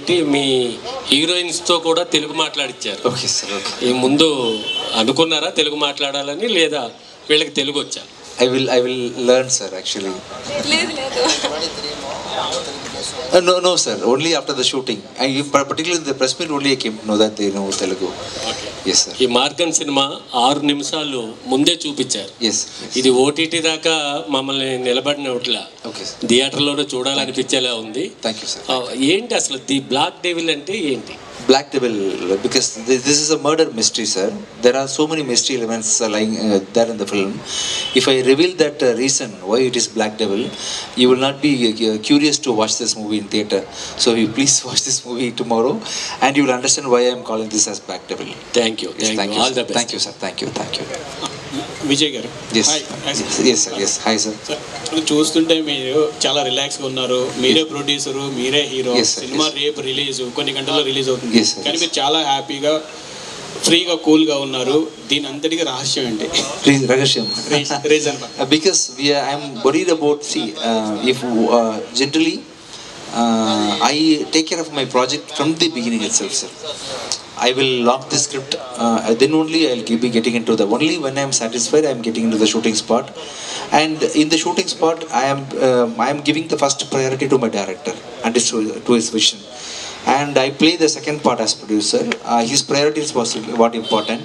పెట్టి మీ హీరోయిన్స్తో కూడా తెలుగు మాట్లాడించారు. Okay sir. ఓకే. ఈ ముందు అనుకున్నారా తెలుగు మాట్లాడాలని, లేదా వీళ్ళకి తెలుగు వచ్చా? I will learn, sir, actually. No, sir. Only after the shooting. And particularly in the press meet only I came to know that they know Telugu. Okay. Yes, sir. ఈ Morgan cinema 6 నిమిషాలు ముందే చూపించారు. Yes. ఇది OTT దాకా మమ్మల్ని నిలబడినట్లా థియేటర్లోనే చూడాలనిపించేలా ఉంది. Thank you sir. ఏంటి అసలు ది బ్లాక్ డెవిల్ అంటే ఏంటి? Black Devil, because this is a murder mystery, sir. There are so many mystery elements lying there in the film. If I reveal that reason why it is Black Devil, you will not be curious to watch this movie in theatre. So you please watch this movie tomorrow, and you will understand why I am calling this as Black Devil. Thank you. Thank you. All the best. Thank you, sir. Thank you. Vijay గారు. Yes. Yes, sir. Yes. Hi, sir. చూస్తుంటే మీరు చాలా రిలాక్స్గా ఉన్నారు. మీరే producer, మీరే hero. Cinema రేపు release, కొన్ని గంటల్లో రిలీజ్ అవుతుంది. కానీ మీరు చాలా హ్యాపీగా, ఫ్రీగా, కూల్గా ఉన్నారు. దీని అంతటికి రహస్యం ఏంటి? రహస్యం reason because I am worried about, if generally I take care of my project from the beginning itself, sir. I will lock the script, then only I will be getting into the, only when I am satisfied I am getting into the shooting spot, and in the shooting spot I am giving the first priority to my director and to his vision, and I play the second part as producer. His priorities was what important,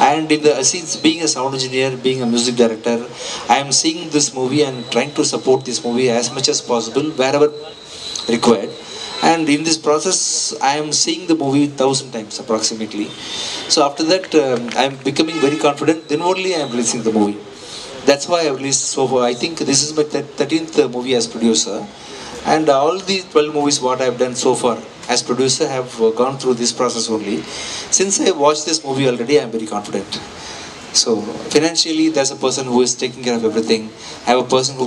and in the since being a sound engineer, being a music director, I am seeing this movie and trying to support this movie as much as possible wherever required. And in this process I am seeing the movie 1,000 times approximately. So after that I am becoming very confident, then only I am releasing the movie. That's why I have released so far. I think this is my 13th movie as producer, and all the 12 movies what I have done so far as producer have gone through this process only. Since I watched this movie already, I am very confident. So financially there's a person who is taking care of everything. I have a person who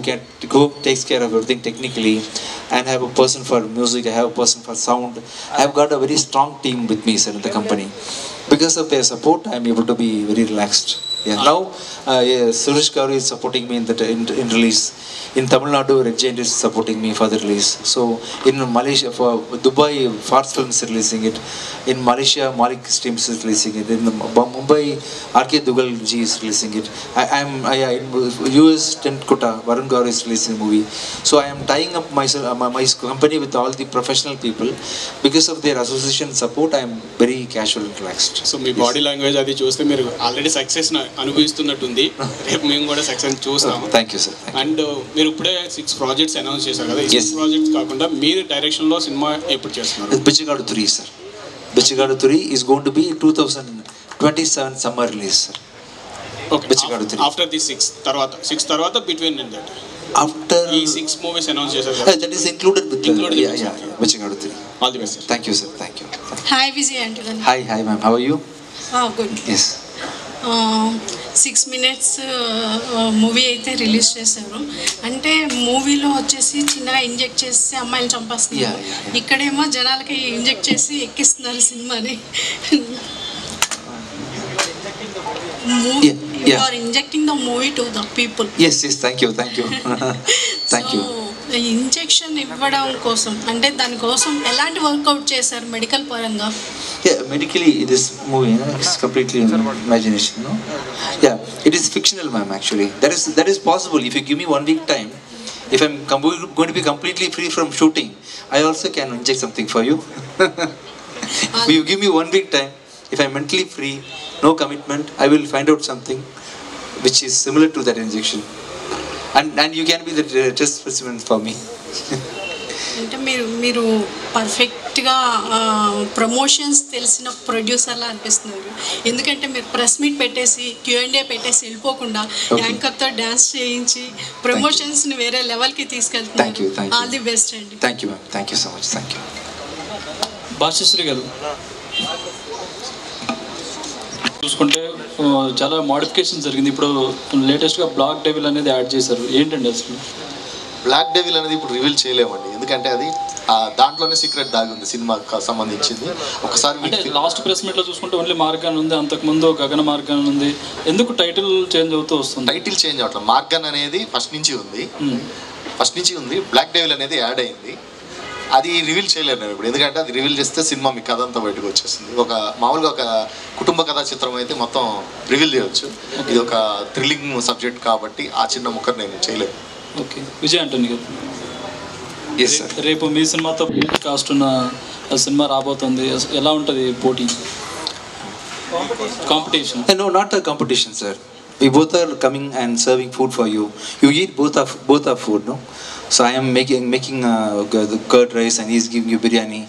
takes care of everything technically, and I have a person for music, I have a person for sound. I have got a very strong team with me, sir, in the company. Because of their support I am able to be very relaxed. Now Suresh Garu is supporting me in release. In Tamil Nadu, Red Giant is supporting me for the release. So in Malaysia, for Dubai, Fars Films is releasing it. In Malaysia, Malik Streams is releasing it. In Mumbai, RK Dugal G is releasing it. In US, Tent Kota, Varun Garu is releasing the movie. So I am tying up my company with all the professional people. Because of their association support, I am very casual and relaxed. So me body language అది చూస్తే మీరు already success అనుభవిస్తున్నట్టుంది. రేపు మేము కూడా success చూస్తాము. Thank you sir. And మీరు ఇప్పుడే 6 projects announce చేశారు కదా. ఈ 6 ప్రాజెక్ట్స్ కాకుండా మీరు డైరెక్షన్లో సినిమా ఎప్పుడు చేస్తున్నారు? బిచ్చగాడు 3, sir. Bichagadu 3 is going to be 2027 summer release, sir. Okay. Bichagadu 3 after the 6 తర్వాత బిట్వీన్ ఇన్ దట్ after ఈ 6 మూవీస్ అనౌన్స్ చేశారు కదా. that is included Bichagadu 3. All the best. Thank you, sir. Thank you. Hi Vijay aunty. Hi ma'am. How are you? Good. Yes. 6 minutes movie అయితే release చేశారు. అంటే మూవీలో వచ్చేసి చిన్నగా inject చేసి అమ్మాయిని చంపేస్తున్నారు. ఇక్కడేమో జనాలకి ఇంజెక్ట్ చేసి ఎక్కిస్తున్నారు సినిమాని. You are injecting the movie to the people. Yes. Thank you. Thank you. Injection ఇవ్వడం కోసం అంటే దానికోసం ఎలాంటి వర్కౌట్ చేశారు మెడికల్ పరంగా? Medically this movie is completely imagination, no? It is fictional, ma'am. Actually that is possible if you give me 1 week time. If I'm going to be completely free from shooting, I also can inject something for you. If you give me 1 week time, if I'm mentally free, no commitment, I will find out something which is similar to that injection, and you can be the test specimen for me. అంటే మీరు పర్ఫెక్ట్గా promotions తెలిసిన ప్రొడ్యూసర్లా అనిపిస్తున్నారు. ఎందుకంటే మీరు press meet పెట్టేసి Q&A పెట్టేసి వెళ్ళిపోకుండా యాంకర్తో dance చేయించి ప్రమోషన్స్ని వేరే లెవెల్కి తీసుకెళ్తున్నారు. ఆల్ ది బెస్ట్ అండి. Thank you ma'am. Thank you so much. Thank you. Bhashashri గారు, చూసుకుంటే చాలా మోడిఫికేషన్ జరిగింది. ఇప్పుడు లేటెస్ట్గా బ్లాక్ డెవిల్ అనేది యాడ్ చేశారు. ఏంటండి అసలు బ్లాక్ డెవిల్ అనేది ఇప్పుడు రివీల్ చేయలేమండి, ఎందుకంటే అది దాంట్లోనే సీక్రెట్ దాగి ఉంది సినిమాకి సంబంధించింది. ఒకసారి అంటే లాస్ట్ ప్రెస్ మీట్లో చూసుకుంటే ఓన్లీ మార్గన్ ఉంది, అంతకుముందు గగన మార్గన్ ఉంది. ఎందుకు టైటిల్ చేంజ్ అవుతూ వస్తుంది? టైటిల్ చేంజ్ అవట్లేదు. మార్గన్ అనేది ఫస్ట్ నుంచి ఉంది. బ్లాక్ డెవిల్ అనేది యాడ్ అయింది. అది రివీల్ చేయలేను నేను ఇప్పుడు, ఎందుకంటే అది రివీల్ చేస్తే సినిమా మీ కథ అంతా బయటకు వచ్చేస్తుంది. ఒక మామూలుగా ఒక కుటుంబ కథా చిత్రం అయితే మొత్తం రివీల్ చేయవచ్చు, ఇది ఒక థ్రిల్లింగ్ సబ్జెక్ట్ కాబట్టి ఆ చిన్న ముక్కను నేను చేయలేను. ఓకే, విజయ్ ఆంటనీ గారు, ఎస్ సార్. రేపు మీ సినిమాతో కాస్ట్ ఉన్న సినిమా రాబోతుంది, ఎలా ఉంటుంది పోటీ, competition? No, not a competition, sir. We both are coming and serving food for you. You eat both our food, no? So I am making the curd rice and he's giving you biryani.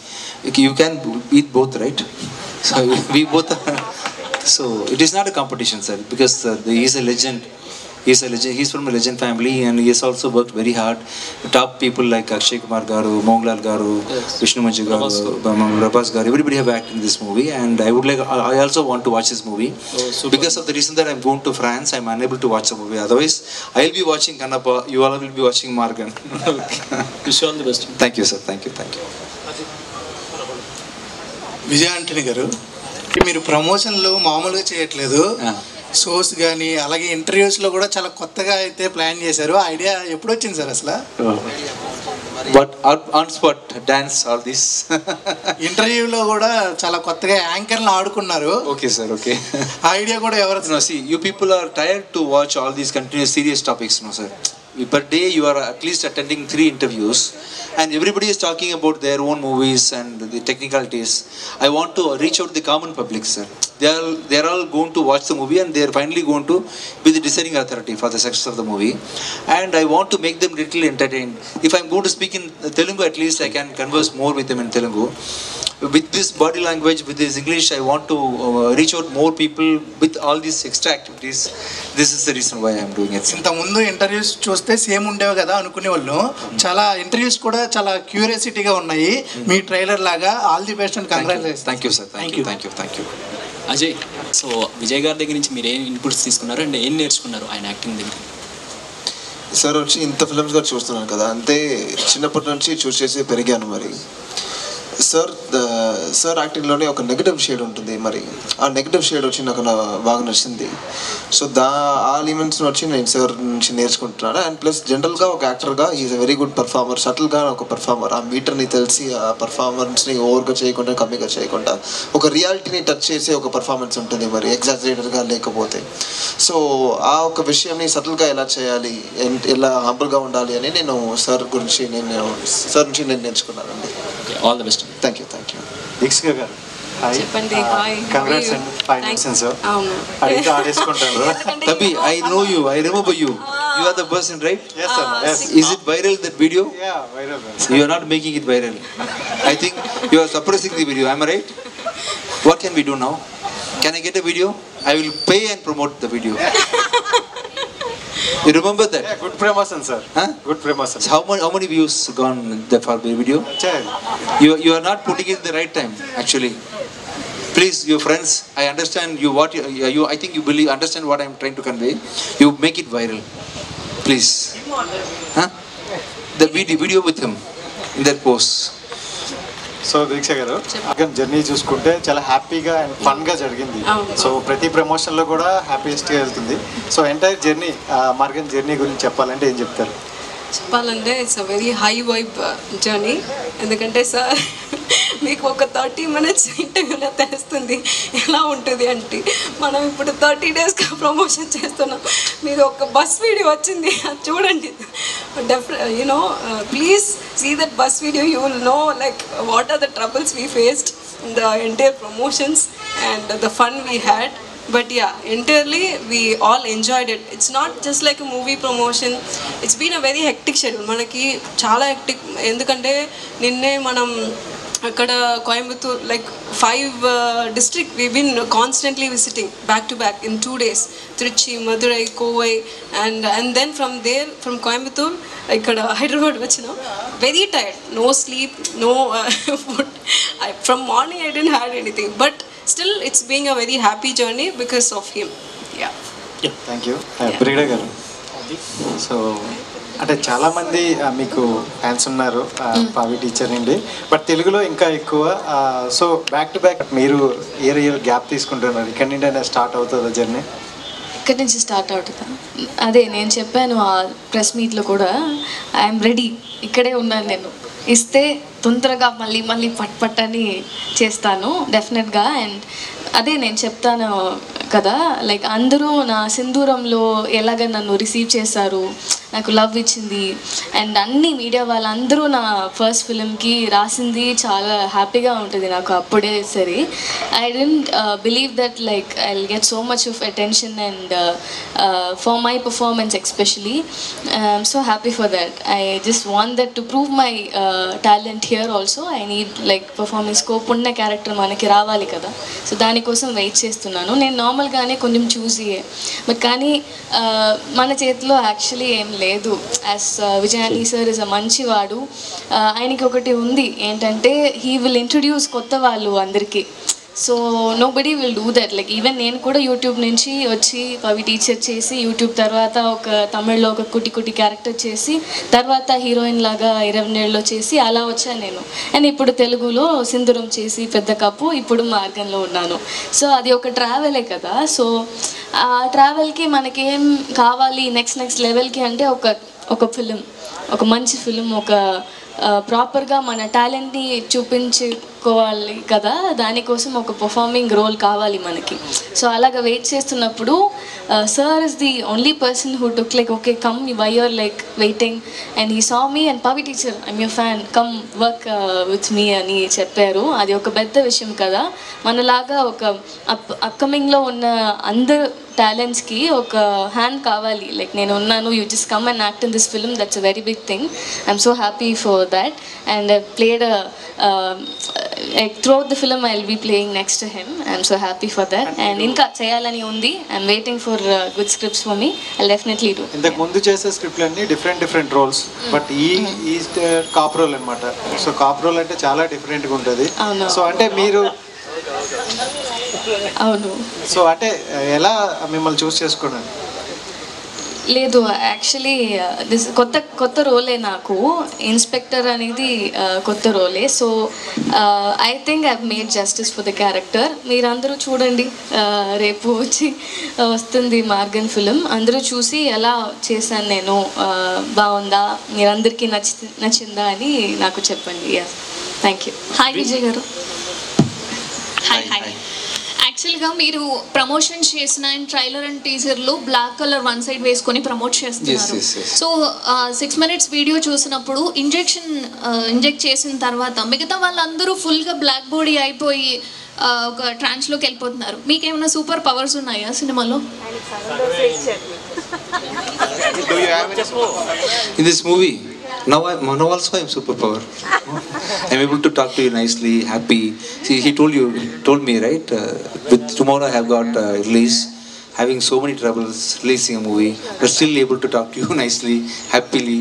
You can eat both, right? So we both are. So it is not a competition, sir, because he is a legend. He's a legend. He's from a legend family, and he has also worked very hard. Top people like Akshay Kumar Garu, Mohanlal Garu, Yes. Vishnu Manchu Garu, Prabhas Garu. Everybody have acted in this movie, and I also want to watch this movie. Oh, super. Because of the reason that I'm going to France, I'm unable to watch the movie. Otherwise, I'll be watching Kannappa. You all will be watching Morgan. Wish all the best. Thank you, sir. Thank you. Thank you. Vijay Antony గారు, మీరు ప్రమోషన్లు మామూలుగా చేయట్లేదు, shows కానీ అలాగే ఇంటర్వ్యూస్లో కూడా చాలా కొత్తగా అయితే ప్లాన్ చేశారు. ఆ ఐడియా ఎప్పుడు వచ్చింది సార్ అసలు? But on spot dance all this. ఇంటర్వ్యూలో కూడా చాలా కొత్తగా యాంకర్లు ఆడుకున్నారు. Okay, sir. Okay. ఆ ఐడియా కూడా ఎవరు? No, see, you people are tired to watch all these continuous serious topics, no, sir. Per day you are at least attending 3 interviews, and everybody is talking about their own movies and the technicalities. I want to reach out to the common public, sir. They are all going to watch the movie, and they are finally going to be the deciding authority for the success of the movie. And I want to make them little entertained. If I'm going to speak in Telugu, at least I can converse more with them in Telugu. With this body language, with this English, I want to reach out more people with all these extra activities. This is the reason why I am doing it. ఇంతకుముందు interviews చూస్తే same ఉండేవి కదా అనుకునే వాళ్ళు, చాలా interviews కూడా చాలా క్యూరియాసిటీగా ఉన్నాయి మీ ట్రైలర్ లాగా. All the best and congratulations. Thank you, sir. Thank you. Ajay, so Vijay గారి దగ్గర నుంచి మీరు ఏం ఇన్పుట్స్ తీసుకున్నారు అండ్ ఏం నేర్చుకున్నారు ఆయన యాక్టింగ్ దగ్గర? సార్ వచ్చి ఇంత ఫిల్మ్స్ కూడా చూస్తున్నాను కదా, అంతే చిన్నప్పటి నుంచి చూసి చేసి పెరిగాను. మరి సార్ యాక్టింగ్లోనే ఒక నెగిటివ్ షేడ్ ఉంటుంది, మరి ఆ నెగిటివ్ షేడ్ వచ్చి నాకు బాగా నచ్చింది. సో ఆ ఎలిమెంట్స్ని వచ్చి నేను సార్ నుంచి నేర్చుకుంటున్నాను. అండ్ ప్లస్ జనరల్గా ఒక యాక్టర్గా is a very good performer, సటిల్గా ఒక పర్ఫార్మర్. ఆ మీటర్ని తెలిసి ఆ పర్ఫార్మెన్స్ని ఓవర్గా చేయకుండా కమ్మిగా చేయకుండా ఒక రియాలిటీని టచ్ చేసే ఒక పర్ఫార్మెన్స్ ఉంటుంది, మరి ఎగ్జాజరేటర్గా లేకపోతే. సో ఆ ఒక విషయాన్ని సటిల్గా ఎలా చేయాలి, ఎలా హంబుల్గా ఉండాలి అని నేను సార్ నుంచి నేర్చుకున్నానండి. All the best. Thank you. Deekshika గారు, చెప్పండి. Hi, congrats and fine sense. అవును, అడిగితే ఆడేసుకుంటారు. Tabi, I know you. I remember you. You are the person, right? Yes, sir. Yes. Is it viral, that video? Yeah, viral. You are not making it viral. I think you are suppressing the video. Am I right? What can we do now? Can I get a video? I will pay and promote the video. You remember that? Yeah, good promotion, sir. Huh? Good promotion. So how many views gone there for the video? You are not putting it in the right time, actually. Please, your friends, I understand you I think you understand what I am trying to convey. You make it viral, please. Huh? The video with him in that post. So Deeksha గారు, journey చూసుకుంటే చాలా హ్యాపీగా and ఫన్గా జరిగింది. So ప్రతి ప్రమోషన్లో కూడా హ్యాపీయెస్ట్గా వెళ్తుంది. So entire journey, Maargan journey గురించి చెప్పాలంటే ఏం చెప్తారు? చెప్పాలంటే it's a very high vibe journey. ఎందుకంటే సార్ మీకు ఒక 30 minutes ఇంటర్వ్యూలో తెలుస్తుంది ఎలా ఉంటుంది అంటే, మనం ఇప్పుడు 30 daysగా ప్రమోషన్ చేస్తున్నాం. మీరు ఒక బస్ వీడియో వచ్చింది, అది చూడండి. Please see that bus video. You will know like what are the troubles we faced in the entire promotions and the fun we had. But yeah, entirely we all enjoyed it. It's not just like a movie promotion. It's been a very hectic schedule. మనకి చాలా hectic. ఎందుకంటే నిన్నే మనం అక్కడ Coimbatore like 5 districts we've been constantly visiting back to back in 2 days. Trichy, Madurai, Kovai, and then from there, from Coimbatore, ఇక్కడ హైదరాబాద్ వచ్చినాం. Very tired. No sleep, no food. From morning I didn't have anything. But still it's being a very happy journey because of him. Yeah. Thank you. ప్రియుడ గారు, so అంటే చాలామంది మీకు fans ఉన్నారు పావి teacher నుండి, but తెలుగులో ఇంకా ఎక్కువ. సో బ్యాక్ టు బ్యాక్ మీరు ఇయర్ గ్యాప్ తీసుకుంటున్నారు. ఇక్కడ నుండి స్టార్ట్ అవుతుందా జర్నీ? ఇక్కడి నుంచి స్టార్ట్ అవుతుందా? అదే నేను చెప్పాను ఆ ప్రెస్ మీట్లో కూడా, ఐఎమ్ రెడీ, ఇక్కడే ఉన్నాను నేను. ఇస్తే తొందరగా మళ్ళీ మళ్ళీ పట్ అని చేస్తాను డెఫినెట్గా. అండ్ అదే నేను చెప్తాను కదా, లైక్ అందరూ నా సింధూరంలో ఎలాగ నన్ను రిసీవ్ చేశారు, నాకు లవ్ ఇచ్చింది. అండ్ అన్ని మీడియా వాళ్ళందరూ నా ఫస్ట్ ఫిలింకి రాసింది చాలా హ్యాపీగా ఉంటుంది నాకు అప్పుడే సరే. I don't believe that like I will get so much of attention and for my performance especially. I'm so happy for that. I just want that to prove my talent here also. I need like performance scope ఉన్న character మనకి రావాలి కదా, so దానికోసం wait చేస్తున్నాను. నేను నార్మల్గానే కొంచెం చూసి బట్ కానీ మన చేతిలో యాక్చువల్లీ ఏం లేదు. యాజ్ విజయాని సార్ ఇస్ అ మంచివాడు. ఆయనకి ఒకటి ఉంది ఏంటంటే హీ విల్ ఇంట్రడ్యూస్ కొత్త వాళ్ళు అందరికీ. So nobody will do that. Like even నేను కూడా యూట్యూబ్ నుంచి వచ్చి పవి టీచర్ చేసి యూట్యూబ్ తర్వాత ఒక తమిళ్లో ఒక కుట్టి క్యారెక్టర్ చేసి తర్వాత హీరోయిన్ లాగా 20 ఏళ్ళలో చేసి అలా వచ్చాను నేను. అండ్ ఇప్పుడు తెలుగులో సింధూరం చేసి పెద్ద కప్పు, ఇప్పుడు మార్గంలో ఉన్నాను. సో అది ఒక ట్రావెలే కదా. సో ఆ ట్రావెల్కి మనకేం కావాలి నెక్స్ట్ లెవెల్కి అంటే ఒక ఫిలిం, ఒక మంచి ఫిలిం, ఒక ప్రాపర్గా మన టాలెంట్ని చూపించుకోవాలి కదా, దానికోసం ఒక పర్ఫార్మింగ్ రోల్ కావాలి మనకి. సో అలాగ వెయిట్ చేస్తున్నప్పుడు sir is the only person who took like okay come why you're like waiting and he saw me and Pavi teacher I'm your fan come work with me అని చెప్పారు. అది ఒక పెద్ద విషయం కదా. మనలాగా ఒక అప్కమింగ్లో ఉన్న అందరు టాలెంట్స్కి ఒక హ్యాండ్ కావాలి. లైక్ నేను ఉన్నాను, you just come and act in this film, that's a very big thing. I'm so happy for that and I played throughout the film I'll be playing next to him. I'm so happy for that and inka cheyalani undi. I'm waiting for good scripts for me. I'll definitely do. ఇంతకు ముందు చేసే స్క్రిప్ట్లు అన్ని different roles, but ఈ cop role అనమాట. So cop role అంటే చాలా డిఫరెంట్గా ఉంటుంది. సో అంటే మీరు అవును, సో అంటే ఎలా మిమ్మల్ని చూస్ చేసుకోండి? లేదు యాక్చువల్లీ దిస్ కొత్త రోలే నాకు. ఇన్స్పెక్టర్ అనేది కొత్త రోలే. So I think I made justice for the character. మీరందరూ చూడండి, రేపు వస్తుంది మార్గన్ ఫిలిం. అందరూ చూసి ఎలా చేశాను నేను, బాగుందా, మీరందరికీ నచ్చిందా అని నాకు చెప్పండి. Thank you. హాయ్ విజయ్ గారు. హాయ్. యాక్చువల్గా మీరు ప్రమోషన్ చేసిన అండ్ ట్రైలర్ అండ్ టీజర్లో బ్లాక్ కలర్ వన్ సైడ్ వేసుకొని ప్రమోట్ చేస్తున్నారు. సో 6 minutes వీడియో చూసినప్పుడు ఇంజెక్ట్ చేసిన తర్వాత మిగతా వాళ్ళందరూ ఫుల్గా బ్లాక్ బాడీ అయిపోయి ఒక ట్రాన్స్లోకి వెళ్ళిపోతున్నారు. మీకేమైనా సూపర్ పవర్స్ ఉన్నాయా సినిమాలో? In this movie, now also I'm superpower. I'm able to talk to you nicely, happy. See, he told me, right? With tomorrow I have got release, having so many troubles releasing a movie, but still able to talk to you nicely, happily.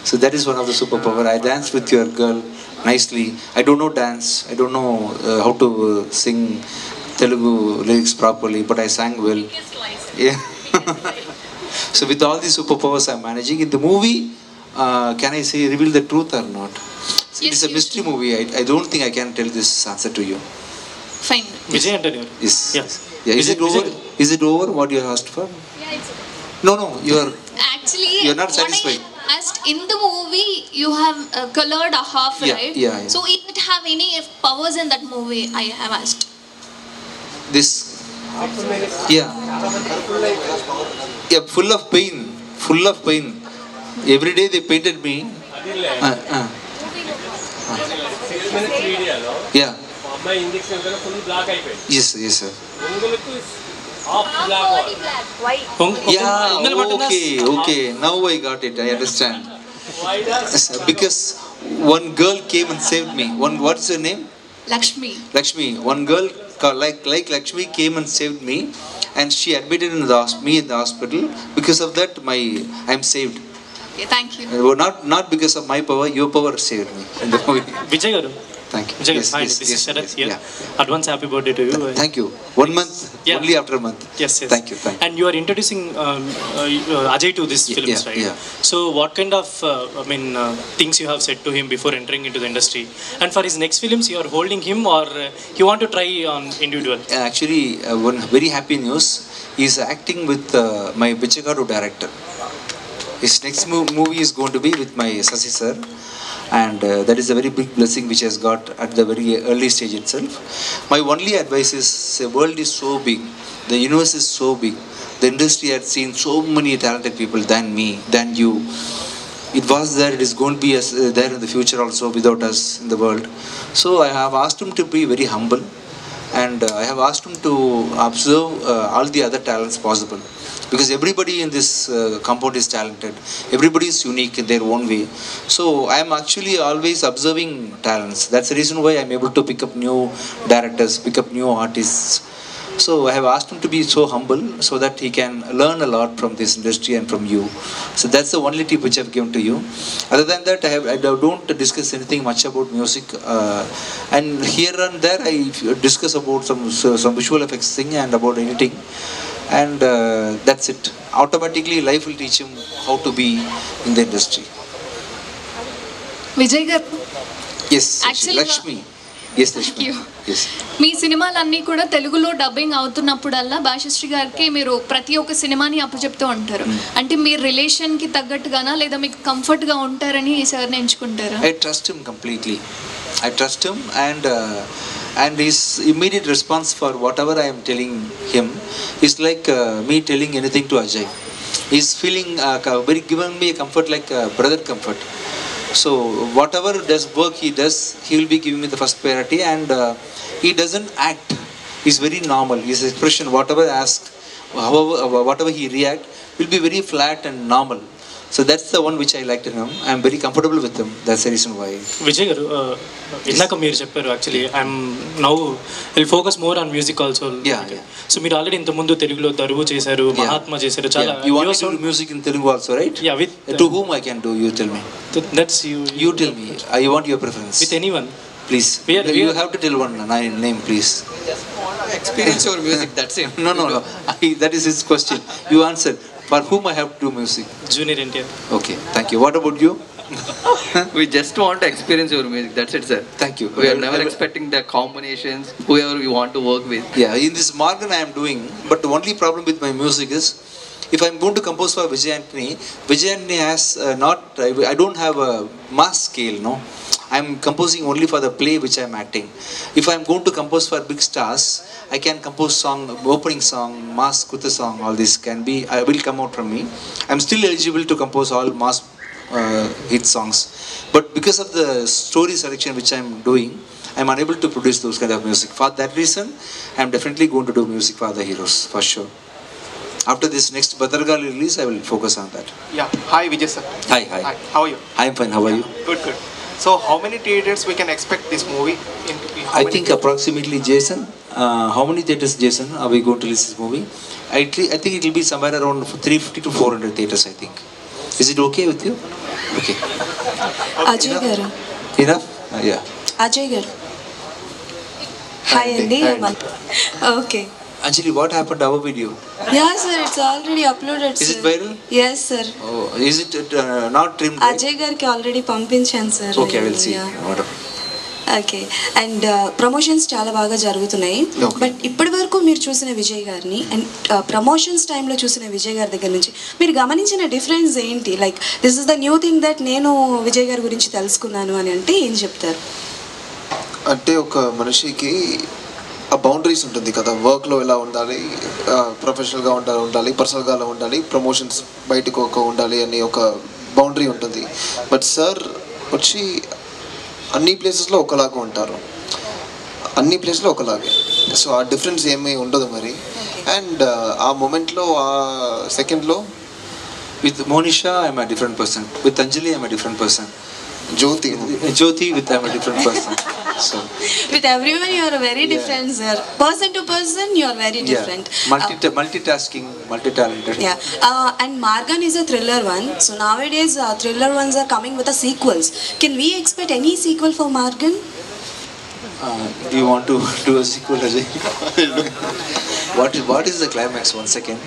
So that is one of the superpower. I danced with your girl nicely. I don't know dance. I don't know how to sing Telugu lyrics properly, but I sang well. Yeah. So with all these superpowers I'm managing in the movie. Can I say reveal the truth or not? It is a mystery movie. I don't think I can tell this answer to you. Fine. Vijay Antonio. Yes. Yeah. Is it over? Is it over? What you asked for? Yeah, it's over. No. Actually, you're not satisfied. What I asked in the movie, you have colored a half, right? Yeah. So it would have any powers in that movie? I have asked. This. Yeah. Yeah. Full of pain. Every day they painted me. Yeah. Yes, sir. Yeah, okay. Now I got it. I understand. Because one girl came and saved me. What's her name? Lakshmi. One girl like Lakshmi came and saved me, and she admitted me in the hospital. Because of that, I'm saved. Okay, thank you. Not because of my power, your power saved me in the movie. Vijay garu. Thank you. Vijay, hi, this is Sharath here. Yeah. Advance happy birthday to you. Thank you. 1 month, only after a month. Yes. Thank you. And you are introducing Ajay to this films, right? Yeah. So what kind of things you have said to him before entering into the industry? And for his next films, you are holding him or you want to try on individual? Actually, one very happy news. He is acting with my Bichagaru director. His next movie is going to be with my Sasi sir. and that is a very big blessing which has got at the very early stage itself. My only advice is, the world is so big, the universe is so big, the industry had seen so many talented people than me, than you. It was there, it is going to be there in the future also without us in the world. So I have asked him to be very humble, and I have asked him to observe all the other talents possible, because everybody in this compound is talented, everybody is unique in their own way. So I am actually always observing talents. That's the reason why I am able to pick up new directors, pick up new artists. So I have asked him to be so humble so that he can learn a lot from this industry and from you. So that's the only tip which I have given to you. Other than that, I don't discuss anything much about music. And here and there I discuss about some visual effects thing and about editing. And that's it. Automatically life will teach him how to be in the industry. Vijay garu. Yes, Actually, Lakshmi. Yes, Lakshmi. Yes. మీ సినిమాలన్నీ కూడా తెలుగులో dubbing అవుతున్నప్పుడల్లా Bhashasree గారికి మీరు ప్రతి ఒక్క సినిమాని అప్పచెప్తూ ఉంటారు. అంటే మీ రిలేషన్కి తగ్గట్టుగానా లేదా మీకు కంఫర్ట్గా ఉంటారని సార్ని ఎంచుకుంటారా? I trust him completely. I trust him, and his immediate response for whatever I am telling him is like me telling anything to Ajay. He's feeling very giving me a comfort like brother comfort. So whatever does work he does, he will be giving me the first priority, and he doesn't act. He's very normal. His expression, whatever asked, however, whatever he react, will be very flat and normal. So that's the one which I liked in him. I'm very comfortable with him. That's the reason why. Vijay garu, innaka meer chepparu actually I'm now will focus more on music also. Yeah. So మీరు already ఇంత ముందు తెలుగులో దరువు చేశారు, మహాత్మా చేశారు, చాలా. You want to do music in Telugu also, right? Yeah, with to whom I can do? You tell me. That's you. You tell me. I want your preference. With anyone. Please. You have to tell one name, please. Experience your music. That's it. No. That is his question. You answer. For whom I have to do music? Junior NTR. Okay, thank you. What about you? We just want to experience your music. That's it, sir. Thank you. We are never expecting the combinations, whoever we want to work with. Yeah, in this Morgan I am doing, but the only problem with my music is, if I am going to compose for Vijay Antony has I don't have a mass scale, no. I am composing only for the play which I am acting. If I am going to compose for big stars, I can compose song, opening song, mass kutha song, all this will come out from me. I am still eligible to compose all mass hit songs. But because of the story selection which I am doing, I am unable to produce those kind of music. For that reason, I am definitely going to do music for the heroes, for sure. After this next Bhadragali release, I will focus on that. Yeah. Hi, Vijay sir. Hi. How are you? I am fine. How are you? Good. So, how many theaters we can expect this movie? I think approximately, Jason. How many theaters, Jason, are we going to release this movie? I think it will be somewhere around 350 to 400 theaters, I think. Is it okay with you? Okay. Ajay garu. Enough? Yeah. Ajay garu. Hi, Andy. Okay. Anjali, what happened to our video? Yeah, sir, it's already uploaded. Is it viral? Yes, sir. Oh, is it not trimmed? Ajay garki already పంపించాను sir. Okay, I will see. Yeah. Wonderful. Okay and promotions చాలా బాగా జరుగుతున్నాయి. But ఇప్పటి వరకు మీరు చూసిన విజయ్ గారిని and promotions టైంలో చూసిన విజయ్ గారి దగ్గర నుంచి మీరు గమనించిన డిఫరెన్స్ ఏంటి? Like this is the new thing that నేను విజయ్ గారి గురించి తెలుసుకున్నాను అని అంటే ఏం చెప్తారు? అంటే ఒక మనిషికి ఆ బౌండరీస్ ఉంటుంది కదా, వర్క్లో ఎలా ఉండాలి, ప్రొఫెషనల్గా ఉండాలి, పర్సనల్గా ఎలా ఉండాలి, ప్రమోషన్స్ బయటకు ఉండాలి అని ఒక బౌండరీ ఉంటుంది. బట్ సార్ వచ్చి అన్ని ప్లేసెస్లో ఒకలాగా ఉంటారు, అన్ని ప్లేస్లో ఒకలాగే. సో ఆ డిఫరెన్స్ ఏమీ ఉండదు మరి. అండ్ ఆ మూమెంట్లో ఆ సెకండ్లో with Monisha I'm a different person, with Anjali I'm a different person, Jyoti with I'm a different person. So with everyone you are very different, sir. Person to person you are very different. Multitasking, multi-talented. Yeah. And Morgan is a thriller one. So nowadays thriller ones are coming with a sequels. Can we expect any sequel for Morgan? Do you want to do a sequel, Ajay? What is the climax? 1 second.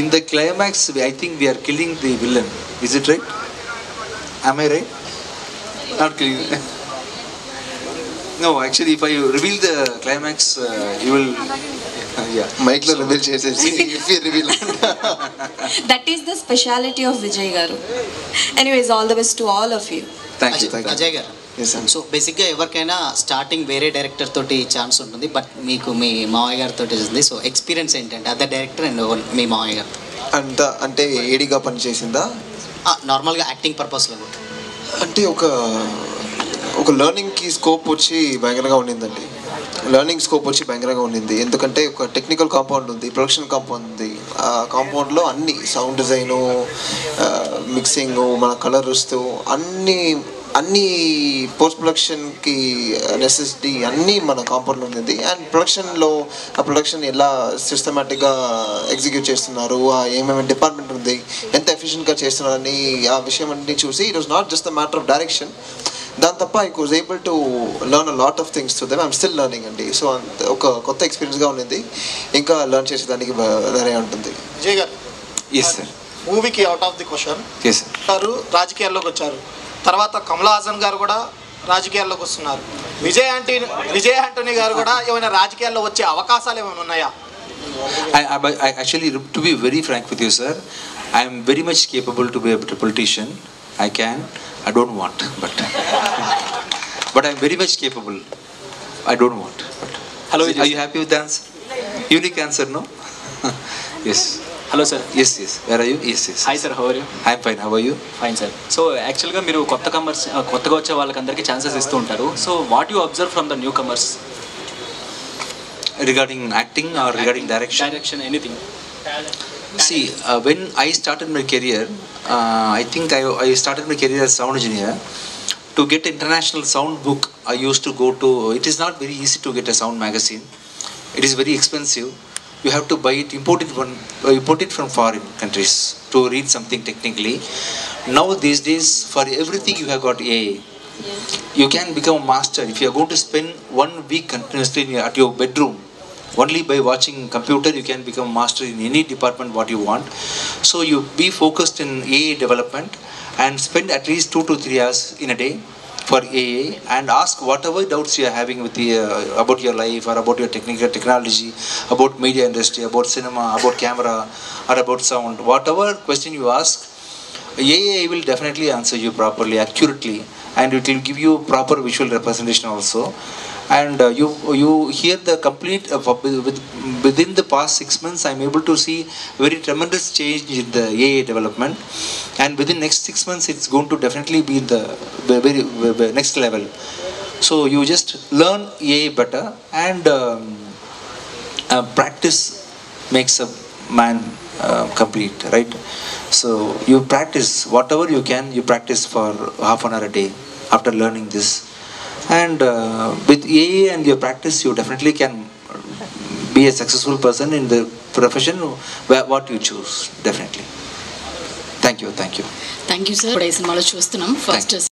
In the climax, I think we are killing the villain. Is it right? Am I right? Not killing. No, actually, if I reveal the climax, you will. మైక్లో reveal చేసేసి reveal. That is the speciality of Vijay గారు. Anyways all the best to all of you. Ajay గారు, so బేసిక్గా ఎవరికైనా starting వేరే director తోటి chance ఉంటుంది, but మీకు మీ మావయ్య గారితో ఉంది. సో ఎక్స్పీరియన్స్ ఏంటంటే అదర్ డైరెక్టర్ అండ్ మీ మావయ్య గారితో అంటే ఏడిగా పనిచేసిందా? నార్మల్గా యాక్టింగ్ పర్పస్లో కూడా అంటే ఒక లెర్నింగ్కి స్కోప్ వచ్చి భయంకరంగా ఉండిందండి. లెర్నింగ్ స్కోప్ వచ్చి భయంకరంగా ఉండింది. ఎందుకంటే ఒక టెక్నికల్ కాంపౌండ్ ఉంది, ప్రొడక్షన్ కాంపౌండ్ ఉంది. ఆ కాంపౌండ్లో అన్ని సౌండ్ డిజైను, మిక్సింగ్, మన కలర్ వస్తూ అన్ని పోస్ట్ ప్రొడక్షన్కి నెసెసిటీ అన్నీ మన కాంపౌండ్లో ఉంది. అండ్ ప్రొడక్షన్లో ఆ ప్రొడక్షన్ ఎలా సిస్టమేటిక్గా ఎగ్జిక్యూట్ చేస్తున్నారు, ఏమేమి డిపార్ట్మెంట్ ఉంది, ఎంత ఎఫిషియెంట్గా చేస్తున్నారని ఆ విషయం అన్నీ చూసి it was not just the matter of direction. దాని తప్ప I was able to learn a lot of things to them. I'm still learning అండి. సో ఒక కొత్త ఎక్స్పీరియన్స్గా ఉన్నది, ఇంకా లెర్న్ చేసేదానికి వేరే ఉంటుంది. విజయ్ గారు, ఎస్ సార్, మూవీకి అవుట్ ఆఫ్ ది క్వశ్చన్ గారు రాజకీయాల్లోకి వచ్చారు. తర్వాత కమల్ హాసన్ గారు కూడా రాజకీయాల్లోకి వస్తున్నారు. విజయ్ ఆంటోనీ గారు కూడా ఏమైనా రాజకీయాల్లో వచ్చే అవకాశాలు ఏమైనా ఉన్నాయా? Actually, to be very frank with you, sir, I am very much capable to be a politician. I can. I don't want, but I am very much capable. I don't want. Hello, are you happy with the answer? Unique answer, no? Yes. Hello sir. Yes. Where are you? Yes. Hi sir, how are you? I'm fine. How are you? Fine sir. So యాక్చువల్గా మీరు కొత్తగా వచ్చే వాళ్ళకందరికీ chances ఇస్తూ ఉంటారు. So what you observe from the newcomers regarding acting or regarding direction? Anything. See, when I started my career, I think I started my career as sound engineer. To get international sound book, I used to go to. It is not very easy to get a sound magazine. It is very expensive. You have to buy it, import it from foreign countries to read something technically. Now these days, for everything you have got AI. You can become a master if you are going to spend 1 week continuously at your bedroom. Only by watching computer you can become master in any department what you want. So you be focused in AI development and spend at least 2 to 3 hours in a day for AA and ask whatever doubts you are having with about your life or about your technology, about media industry, about cinema, about camera or about sound. Whatever question you ask, AA will definitely answer you properly, accurately, and it will give you proper visual representation also. And you hear the complete within the past 6 months I am able to see very tremendous change in the AI development, and within next 6 months it's going to definitely be the very next level. So you just learn AI better, and practice makes a man complete, right? So you practice whatever you can, you practice for half an hour a day after learning this. And with AA and your practice, you definitely can be a successful person in the profession what you choose, definitely. Thank you. Thank you, sir. Today సినిమాలో చూస్తున్నాం first